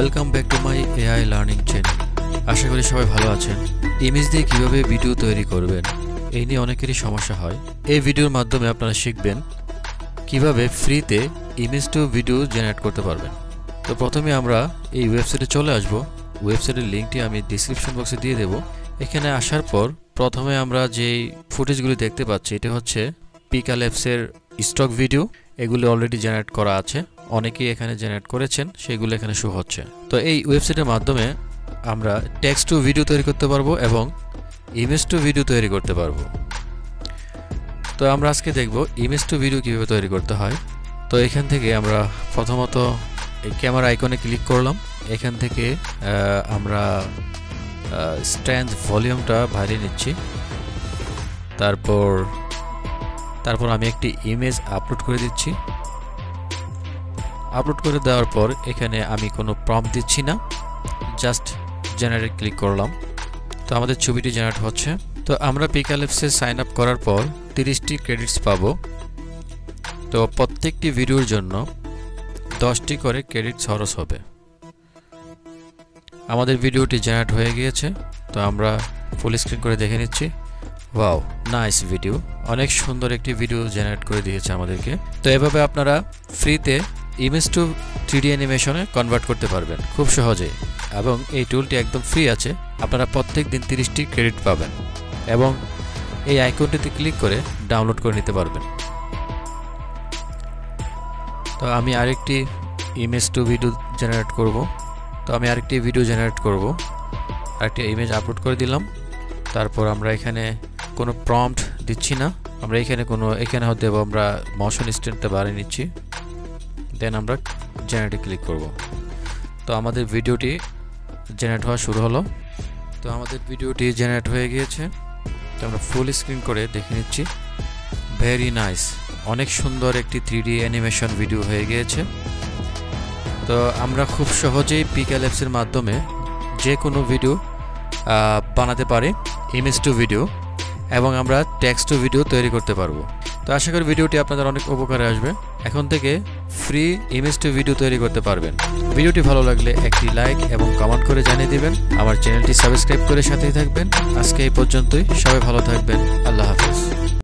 Welcome back to my AI learning channel. আশা করি সবাই ভালো আছেন। ইমেজ দিয়ে কীভাবে ভিডিও তৈরি করবেন এই নিয়ে অনেকেরই সমস্যা হয়। এই ভিডিওর মাধ্যমে আপনারা শিখবেন কিভাবে ফ্রিতে ইমেজ টু ভিডিও জেনারেট করতে পারবেন। তো প্রথমে আমরা এই ওয়েবসাইটে চলে আসব। ওয়েবসাইটের লিঙ্কটি আমি ডিসক্রিপশন বক্সে দিয়ে দেব। এখানে আসার পর প্রথমে আমরা যেই ফুটেজগুলি দেখতে পাচ্ছি এটা হচ্ছে পিকা ল্যাবসের স্টক ভিডিও। এগুলো অলরেডি জেনারেট করা আছে, অনেকেই এখানে জেনারেট করেছেন, সেগুলো এখানে শো হচ্ছে। তো এই ওয়েবসাইটের মাধ্যমে আমরা টেক্সট টু ভিডিও তৈরি করতে পারবো এবং ইমেজ টু ভিডিও তৈরি করতে পারবো। তো আমরা আজকে দেখব ইমেজ টু ভিডিও কীভাবে তৈরি করতে হয়। তো এখান থেকে আমরা প্রথমত এই ক্যামেরা আইকনে ক্লিক করলাম। এখান থেকে আমরা স্ট্রেংথ ভলিউমটা বাড়িয়ে নিচ্ছি। তারপর আমি একটি ইমেজ আপলোড করে দিচ্ছি। আপলোড করে দেওয়ার পর এখানে আমি কোনো প্রম্পট দিচ্ছি না, জাস্ট জেনারেট ক্লিক করলাম। তো আমাদের ছবিটি জেনারেট হচ্ছে। তো আমরা পিকা ল্যাবসে সাইন আপ করার পর 30টি ক্রেডিটস পাবো। তো প্রত্যেকটি ভিডিওর জন্য 10টি করে ক্রেডিট খরচ হবে। আমাদের ভিডিওটি জেনারেট হয়ে গিয়েছে। তো আমরা ফুল স্ক্রিন করে দেখে নিচ্ছি। ওয়াও, নাইস ভিডিও, অনেক সুন্দর একটি ভিডিও জেনারেট করে দিয়েছে আমাদেরকে। তো এভাবে আপনারা ফ্রিতে ইমেজ টু 3D অ্যানিমেশনে কনভার্ট করতে পারবেন খুব সহজেই, এবং এই টুলটি একদম ফ্রি আছে। আপনারা প্রত্যেক দিন 30টি ক্রেডিট পাবেন এবং এই আইকনটিতে ক্লিক করে ডাউনলোড করে নিতে পারবেন। তো আমি আরেকটি ইমেজ টু ভিডিও জেনারেট করব। আরেকটি ইমেজ আপলোড করে দিলাম। তারপর আমরা এখানে কোনো প্রম্পট দিচ্ছি না, আমরা এখানে হতে দেবো আমরা মোশন স্ট্রেংথটা বাড়িয়ে নিচ্ছি। দেন আমরা জেনারেটে ক্লিক করব। তো আমাদের ভিডিওটি জেনারেট হওয়া শুরু হলো। তো আমাদের ভিডিওটি জেনারেট হয়ে গিয়েছে। তো আমরা ফুল স্ক্রিন করে দেখে নিচ্ছি। ভেরি নাইস, অনেক সুন্দর একটি 3D অ্যানিমেশন ভিডিও হয়ে গিয়েছে। তো আমরা খুব সহজেই পিকা ল্যাবসের মাধ্যমে যে কোনো ভিডিও বানাতে পারি, ইমেজ টু ভিডিও, এবং আমরা টেক্সট টু ভিডিও তৈরি করতে পারবো। তো আশা করি ভিডিওটি আপনাদের অনেক উপকারে আসবে। এখন থেকে ফ্রি ইমেজ টু ভিডিও তৈরি করতে পারবেন। ভিডিওটি ভালো লাগলে একটি লাইক এবং কমেন্ট করে জানিয়ে দিবেন। আমার চ্যানেলটি সাবস্ক্রাইব করে সাথেই থাকবেন। আজকে এই পর্যন্তই, সবাই ভালো থাকবেন। আল্লাহ হাফেজ।